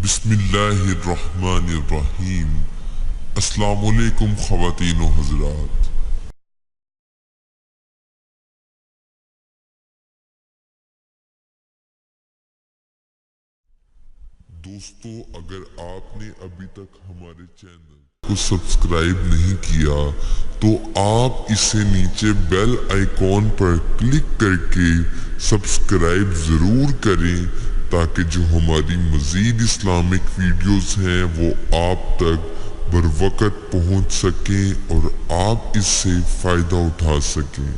بسم اللہ الرحمن الرحیم۔ السلام علیکم خواتین و حضرات۔ دوستو، اگر آپ نے ابھی تک ہمارے چینل کو سبسکرائب نہیں کیا تو آپ اسے نیچے بیل آئیکن پر کلک کر کے سبسکرائب ضرور کریں تاکہ جو ہماری مزید اسلامک ویڈیوز ہیں وہ آپ تک بروقت پہنچ سکیں اور آپ اس سے فائدہ اٹھا سکیں۔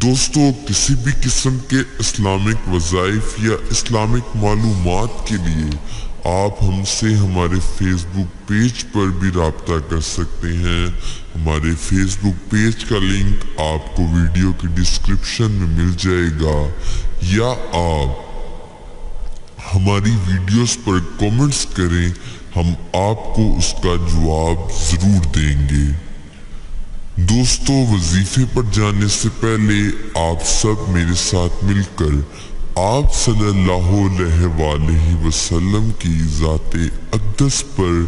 دوستو، کسی بھی قسم کے اسلامک وظائف یا اسلامک معلومات کے لیے آپ ہم سے ہمارے فیس بک پیج پر بھی رابطہ کر سکتے ہیں۔ ہمارے فیس بک پیج کا لنک آپ کو ویڈیو کی ڈسکرپشن میں مل جائے گا، یا آپ ہماری ویڈیوز پر کومنٹس کریں، ہم آپ کو اس کا جواب ضرور دیں گے۔ دوستو، وظیفے پر جانے سے پہلے آپ سب میرے ساتھ مل کر آپ صلی اللہ علیہ وآلہ وسلم کی ذات اقدس پر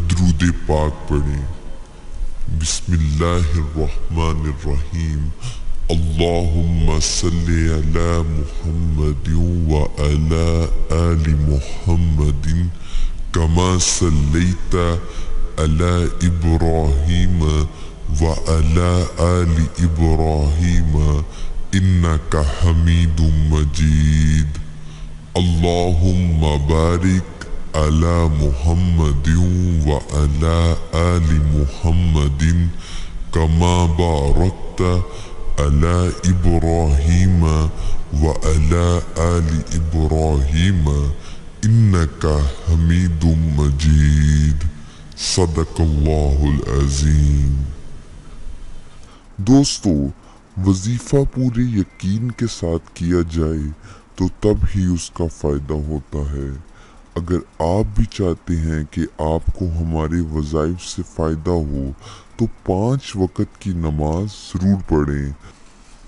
درود پاک پڑھیں۔ بسم اللہ الرحمن الرحیم۔ اللہم صلی علی محمد وعلی آل محمد کما صلیت علی ابراہیم وعلی آل ابراہیم انک حمید مجید۔ اللہم بارک علی محمد وعلی آل محمد کما بارکت علی ابراہیم وعلی آل ابراہیم انک حمید مجید۔ صدق اللہ العظیم۔ دوستو، وظیفہ پورے یقین کے ساتھ کیا جائے تو تب ہی اس کا فائدہ ہوتا ہے۔ اگر آپ بھی چاہتے ہیں کہ آپ کو ہمارے وظائف سے فائدہ ہو تو 5 وقت کی نماز ضرور پڑھیں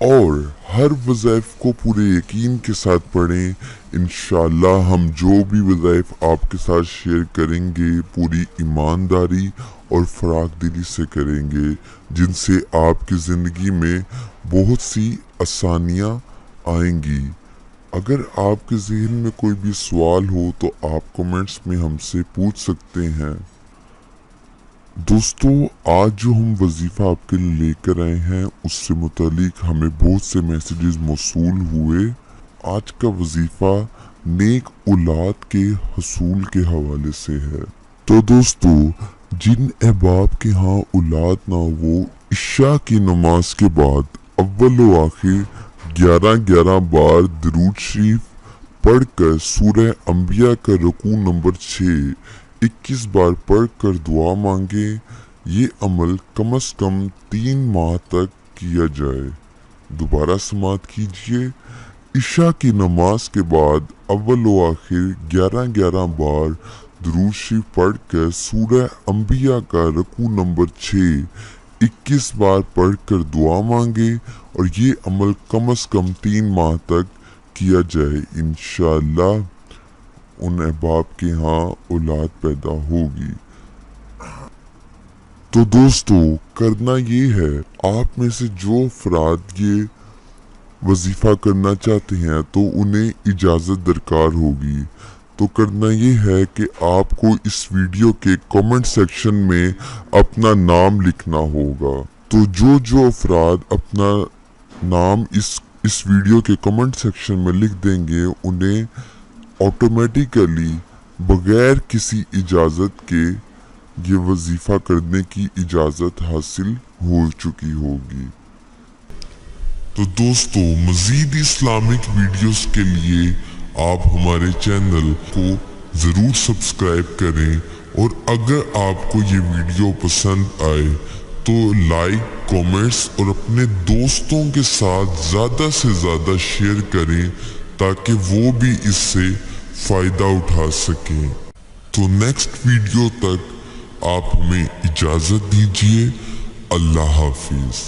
اور ہر وظائف کو پورے یقین کے ساتھ پڑھیں۔ انشاءاللہ ہم جو بھی وظائف آپ کے ساتھ شیئر کریں گے پوری ایمانداری اور فراخ دلی سے کریں گے، جن سے آپ کی زندگی میں بہت سی آسانیاں آئیں گی۔ اگر آپ کے ذہن میں کوئی بھی سوال ہو تو آپ کومنٹس میں ہم سے پوچھ سکتے ہیں۔ دوستو، آج جو ہم وظیفہ آپ کے لیے لے کر آئے ہیں اس سے متعلق ہمیں بہت سے میسیجز موصول ہوئے۔ آج کا وظیفہ نیک اولاد کے حصول کے حوالے سے ہے۔ تو دوستو، جن احباب کے ہاں اولاد نہ ہو، عشاء کی نماز کے بعد اول و آخر 11 بار درود شریف پڑھ کر سورہ انبیاء کا رکوع نمبر 6 21 بار پڑھ کر دعا مانگے۔ یہ عمل کم از کم 3 ماہ تک کیا جائے۔ دوبارہ سماعت کیجئے۔ عشاء کی نماز کے بعد اول و آخر 11 بار درود شریف پڑھ کر سورہ انبیاء کا رکوع نمبر 6 21 بار پڑھ کر دعا مانگے اور یہ عمل کم از کم 3 ماہ تک کیا جائے۔ انشاءاللہ ان احباب کے ہاں اولاد پیدا ہوگی۔ تو دوستو، کرنا یہ ہے، آپ میں سے جو افراد یہ وظیفہ کرنا چاہتے ہیں تو انہیں اجازت درکار ہوگی۔ تو کرنا یہ ہے کہ آپ کو اس ویڈیو کے کمنٹ سیکشن میں اپنا نام لکھنا ہوگا۔ تو جو افراد اپنا نام اس ویڈیو کے کمنٹ سیکشن میں لکھ دیں گے انہیں آٹومیٹیکلی بغیر کسی اجازت کے یہ وظیفہ کرنے کی اجازت حاصل ہو چکی ہوگی۔ تو دوستو، مزید اسلامک ویڈیوز کے لیے آپ ہمارے چینل کو ضرور سبسکرائب کریں، اور اگر آپ کو یہ ویڈیو پسند آئے تو لائک، کومنٹس اور اپنے دوستوں کے ساتھ زیادہ سے زیادہ شیئر کریں تاکہ وہ بھی اس سے فائدہ اٹھا سکیں۔ تو نیکسٹ ویڈیو تک آپ ہمیں اجازت دیجیے۔ اللہ حافظ۔